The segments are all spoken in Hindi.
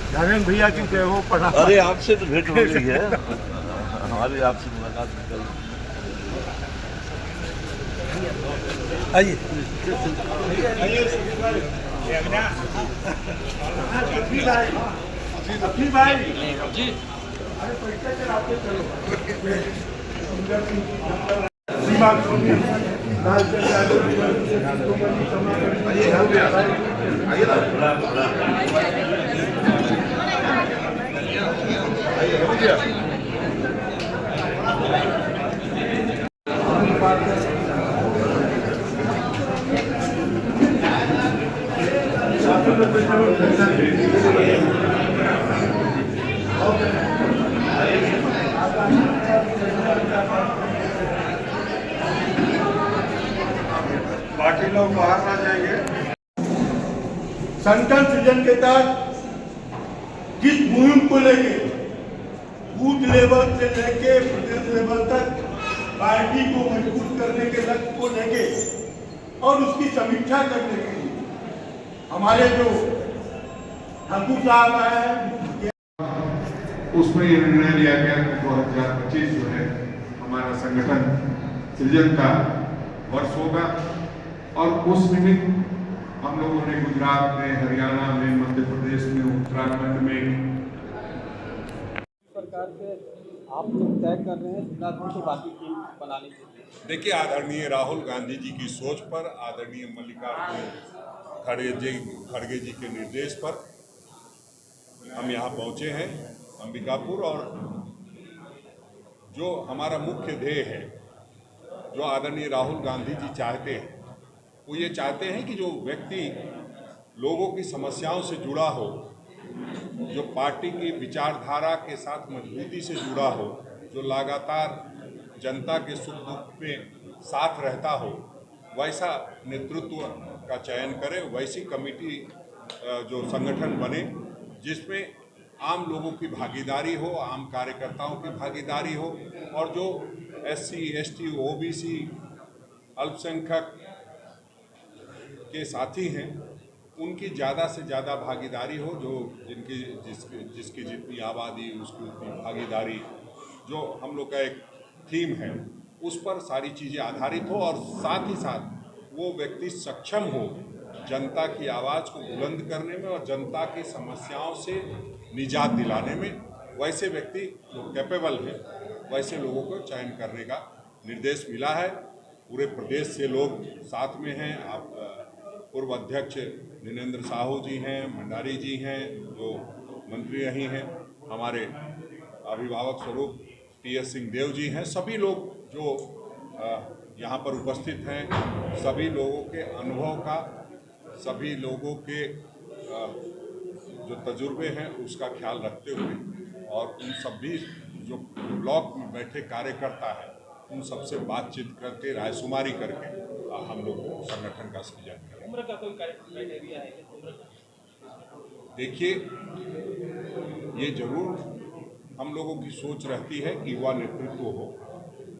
धर्मेंद्र भैया की जय हो पढ़ा। अरे आपसे तो भेंट हो गई है, हमारी आपसे मुलाकात कल। आइए भाई जी, अरे पैसा चलाते चलो। बाकी लोग बाहर ना जाएंगे। संगठन सृजन के तहत जिस मुहिम को लेके बूथ लेवल से लेके प्रदेश लेवल तक पार्टी को मजबूत करने के लक्ष्य को लेके और उसकी समीक्षा करने के लिए हमारे जो ठाकुर साहब आए, उसमें ये निर्णय लिया गया कि 2025 जो है हमारा संगठन सृजन का वर्ष होगा और उस निमित्त हम लोगों ने गुजरात में, हरियाणा में, मध्य प्रदेश में, उत्तराखंड में सरकार से आप लोग तय कर रहे हैं जिलाध्यक्ष को बाकी टीम बनाने के लिए। देखिए, आदरणीय राहुल गांधी जी की सोच पर, आदरणीय मल्लिकार्जुन खड़गे जी के निर्देश पर हम यहाँ पहुँचे हैं अंबिकापुर। और जो हमारा मुख्य ध्येय है, जो आदरणीय राहुल गांधी जी चाहते हैं, वो ये चाहते हैं कि जो व्यक्ति लोगों की समस्याओं से जुड़ा हो, जो पार्टी की विचारधारा के साथ मजबूती से जुड़ा हो, जो लगातार जनता के सुख दुख में साथ रहता हो, वैसा नेतृत्व का चयन करें, वैसी कमेटी जो संगठन बने जिसमें आम लोगों की भागीदारी हो, आम कार्यकर्ताओं की भागीदारी हो, और जो SC, ST, OBC, अल्पसंख्यक के साथी हैं उनकी ज़्यादा से ज़्यादा भागीदारी हो, जो जिसकी जितनी आबादी उसकी उतनी भागीदारी, जो हम लोग का एक थीम है उस पर सारी चीज़ें आधारित हो, और साथ ही साथ वो व्यक्ति सक्षम हो जनता की आवाज़ को बुलंद करने में और जनता की समस्याओं से निजात दिलाने में। वैसे व्यक्ति जो कैपेबल हैं वैसे लोगों को चयन करने का निर्देश मिला है। पूरे प्रदेश से लोग साथ में हैं। आप पूर्व अध्यक्ष नीनेंद्र साहू जी हैं, भंडारी जी हैं जो मंत्री रही हैं, हमारे अभिभावक स्वरूप TS सिंहदेव जी हैं, सभी लोग जो यहाँ पर उपस्थित हैं, सभी लोगों के अनुभव का, सभी लोगों के जो तजुर्बे हैं उसका ख्याल रखते हुए और उन सभी जो ब्लॉक में बैठे कार्यकर्ता हैं उन सबसे बातचीत करके, रायशुमारी करके हम लोग संगठन का सृजन करें। उम्र का कोई क्राइटेरिया है? देखिए, ये जरूर हम लोगों की सोच रहती है कि युवा नेतृत्व हो,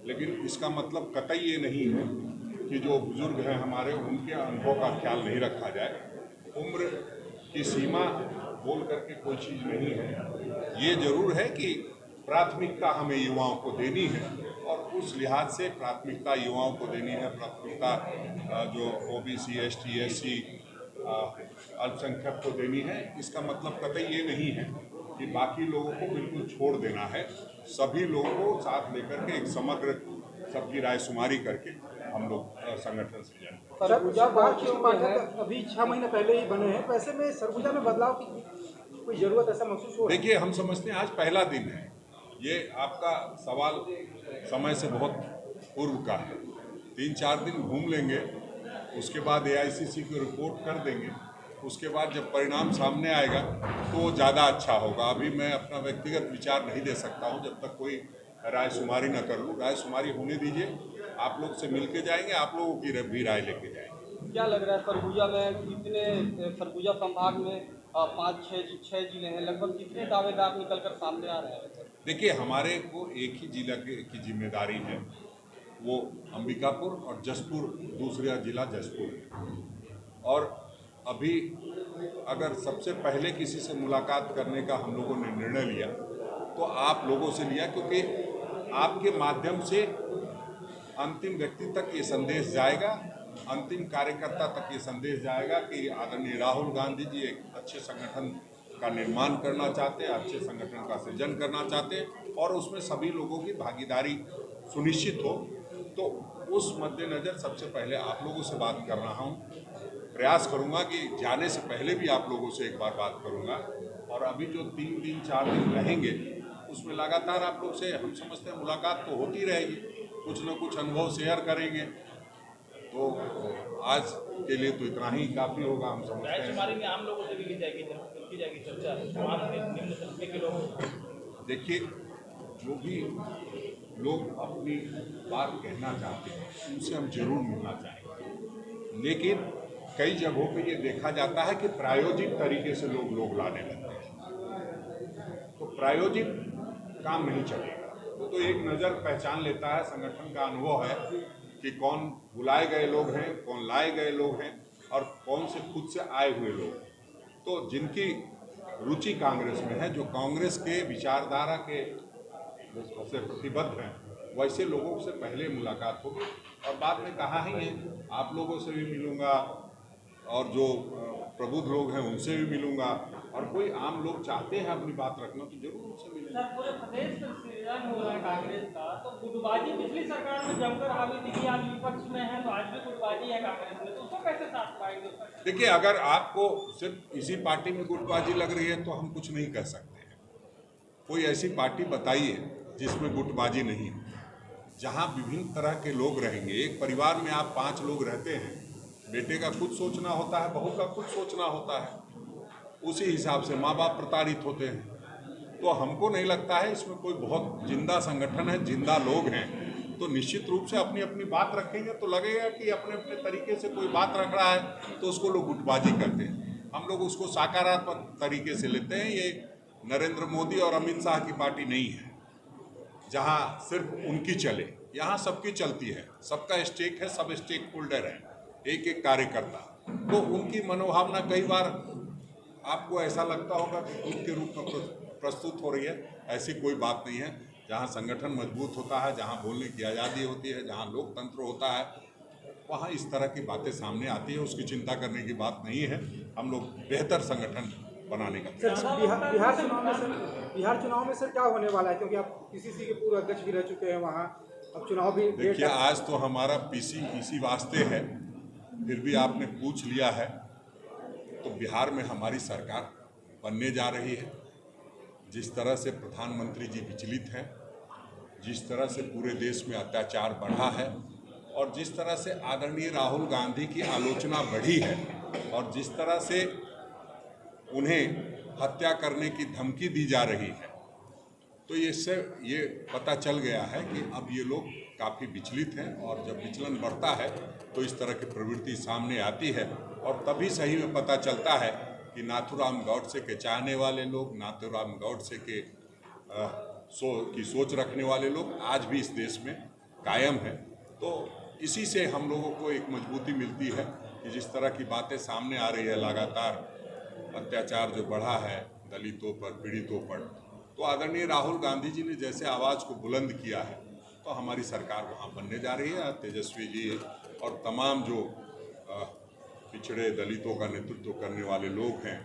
लेकिन इसका मतलब कतई ये नहीं है कि जो बुजुर्ग हैं हमारे उनके अनुभव का ख्याल नहीं रखा जाए। उम्र की सीमा बोल करके कोई चीज़ नहीं है। ये जरूर है कि प्राथमिकता हमें युवाओं को देनी है और उस लिहाज से प्राथमिकता युवाओं को देनी है। प्राथमिकता जो OBC, ST, SC, अल्पसंख्यक को देनी है। इसका मतलब कतई ये नहीं है कि बाकी लोगों को बिल्कुल छोड़ देना है। सभी लोगों को साथ लेकर के एक समग्र सबकी रायशुमारी करके हम लोग संगठन सृजन। सरगुजा पार्टी अभी 6 महीने पहले ही बने हैं, वैसे में सरगुजा में बदलाव की कोई जरूरत ऐसा महसूस हो रहा है? देखिए, हम समझते हैं आज पहला दिन है। ये आपका सवाल समय से बहुत पूर्व का है। 3-4 दिन घूम लेंगे, उसके बाद AICC को रिपोर्ट कर देंगे। उसके बाद जब परिणाम सामने आएगा तो वो ज़्यादा अच्छा होगा। अभी मैं अपना व्यक्तिगत विचार नहीं दे सकता हूँ जब तक कोई रायशुमारी न कर लूँ। रायशुमारी होने दीजिए, आप लोग से मिल के जाएंगे, आप लोगों की भी राय लेके जाएंगे। क्या लग रहा है सरगुजा में कितने, सरगुजा संभाग में 5-6 जिले हैं, लगभग कितने दावेदार निकलकर सामने आ रहे हैं? देखिए, हमारे को एक ही जिला की जिम्मेदारी है, वो अंबिकापुर और जसपुर दूसरा जिला जसपुर है। और अभी अगर सबसे पहले किसी से मुलाकात करने का हम लोगों ने निर्णय लिया तो आप लोगों से लिया, क्योंकि आपके माध्यम से अंतिम व्यक्ति तक ये संदेश जाएगा, अंतिम कार्यकर्ता तक ये संदेश जाएगा कि आदरणीय राहुल गांधी जी एक अच्छे संगठन का निर्माण करना चाहते हैं, अच्छे संगठन का सृजन करना चाहते हैं और उसमें सभी लोगों की भागीदारी सुनिश्चित हो। तो उस मद्देनज़र सबसे पहले आप लोगों से बात कर रहा हूँ। प्रयास करूँगा कि जाने से पहले भी आप लोगों से एक बार बात करूँगा। और अभी जो 3 दिन 4 दिन रहेंगे उसमें लगातार आप लोग से हम समझते हैं मुलाकात तो होती रहेगी, कुछ न कुछ अनुभव शेयर करेंगे। तो आज के लिए तो इतना ही काफ़ी होगा, हम समझते हैं। रायशुमारी में आम लोगों से भी की जाएगी चर्चा, समाज के निम्न तबके के लोग। देखिए, जो भी लोग अपनी बात कहना चाहते हैं उनसे हम जरूर मिलना चाहेंगे, लेकिन कई जगहों पे ये देखा जाता है कि प्रायोजित तरीके से लोग लाने लगते हैं, तो प्रायोजित काम नहीं चलेगा। तो एक नज़र पहचान लेता है, संगठन का अनुभव है कि कौन बुलाए गए लोग हैं, कौन लाए गए लोग हैं और कौन से खुद से आए हुए लोग हैं। तो जिनकी रुचि कांग्रेस में है, जो कांग्रेस के विचारधारा के से प्रतिबद्ध हैं, वैसे लोगों से पहले मुलाकात होगी। और बाद में कहा ही है, आप लोगों से भी मिलूंगा और जो प्रबुद्ध लोग हैं उनसे भी मिलूंगा, और कोई आम लोग चाहते हैं अपनी बात रखना तो जरूर उनसे मिलेंगे। सर, पूरे प्रदेश में सृजन हो रहा है कांग्रेस का, तो गुटबाजी पिछली सरकार में जमकर हावी दिखी, आप विपक्ष में हैं तो आज भी गुटबाजी है कांग्रेस में, तो उसको कैसे साथ पाएंगे? देखिए, अगर आपको सिर्फ इसी पार्टी में गुटबाजी लग रही है तो हम कुछ नहीं कह सकते हैं। कोई ऐसी पार्टी बताइए जिसमें गुटबाजी नहीं हो, जहाँ विभिन्न तरह के लोग रहेंगे। एक परिवार में आप 5 लोग रहते हैं, बेटे का खुद सोचना होता है, बहू का खुद सोचना होता है, उसी हिसाब से माँ बाप प्रताड़ित होते हैं। तो हमको नहीं लगता है इसमें कोई बहुत जिंदा संगठन है, जिंदा लोग हैं, तो निश्चित रूप से अपनी अपनी बात रखेंगे तो लगेगा कि अपने अपने तरीके से कोई बात रख रहा है तो उसको लोग गुटबाजी करते हैं। हम लोग उसको सकारात्मक तरीके से लेते हैं। ये नरेंद्र मोदी और अमित शाह की पार्टी नहीं है जहाँ सिर्फ उनकी चले, यहाँ सबकी चलती है, सबका स्टेक है, सब स्टेक होल्डर है, एक एक कार्यकर्ता। तो उनकी मनोभावना कई बार आपको ऐसा लगता होगा कि खुद के रूप में प्रस्तुत हो रही है, ऐसी कोई बात नहीं है। जहाँ संगठन मजबूत होता है, जहाँ बोलने की आज़ादी होती है, जहाँ लोकतंत्र होता है, वहाँ इस तरह की बातें सामने आती है। उसकी चिंता करने की बात नहीं है। हम लोग बेहतर संगठन बनाने का बिहार चुनाव में सर क्या होने वाला है, क्योंकि आप PCC के पूर्व अध्यक्ष भी रह चुके हैं वहाँ, अब चुनाव भी देखिए, आज तो हमारा PC इसी वास्ते है, फिर भी आपने पूछ लिया है। तो बिहार में हमारी सरकार बनने जा रही है। जिस तरह से प्रधानमंत्री जी विचलित हैं, जिस तरह से पूरे देश में अत्याचार बढ़ा है और जिस तरह से आदरणीय राहुल गांधी की आलोचना बढ़ी है और जिस तरह से उन्हें हत्या करने की धमकी दी जा रही है, तो इससे ये पता चल गया है कि अब ये लोग काफ़ी विचलित हैं। और जब विचलन बढ़ता है तो इस तरह की प्रवृत्ति सामने आती है और तभी सही में पता चलता है कि नाथूराम गौडसे के चाहने वाले लोग, नाथूराम गौडसे के सोच रखने वाले लोग आज भी इस देश में कायम हैं। तो इसी से हम लोगों को एक मजबूती मिलती है कि जिस तरह की बातें सामने आ रही है, लगातार अत्याचार जो बढ़ा है दलितों पर, पीड़ितों पर, तो आदरणीय राहुल गांधी जी ने जैसे आवाज़ को बुलंद किया है, तो हमारी सरकार वहाँ बनने जा रही है। तेजस्वी जी और तमाम जो पिछड़े दलितों का नेतृत्व करने वाले लोग हैं,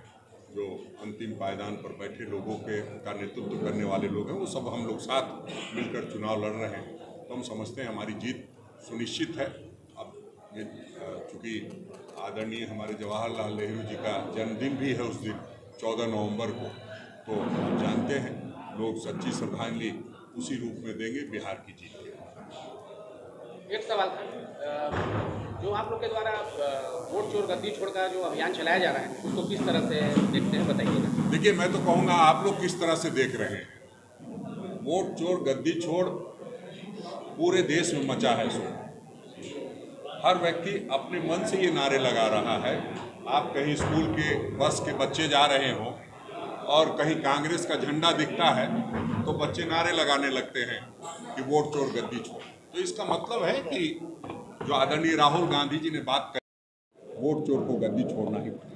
जो अंतिम पायदान पर बैठे लोगों का नेतृत्व करने वाले लोग हैं, वो सब हम लोग साथ मिलकर चुनाव लड़ रहे हैं। तो हम समझते हैं हमारी जीत सुनिश्चित है। अब ये चूँकि आदरणीय हमारे जवाहरलाल नेहरू जी का जन्मदिन भी है उस दिन, 14 नवंबर को, तो हम जानते हैं लोग सच्ची श्रद्धांजलि उसी रूप में देंगे बिहार की जीत के। एक सवाल था, जो आप लोग के द्वारा वोट चोर गद्दी छोड़ का जो अभियान चलाया जा रहा है उसको किस तरह से देखते हैं, बताइएगा। देखिए, मैं तो कहूँगा आप लोग किस तरह से देख रहे हैं। वोट चोर गद्दी छोड़ पूरे देश में मचा है शोर। हर व्यक्ति अपने मन से ये नारे लगा रहा है। आप कहीं स्कूल के बस के बच्चे जा रहे हो और कहीं कांग्रेस का झंडा दिखता है तो बच्चे नारे लगाने लगते हैं कि वोट चोर गद्दी छोड़। तो इसका मतलब है कि जो आदरणीय राहुल गांधी जी ने बात कही, वोट चोर को गद्दी छोड़ना ही पड़ेगा।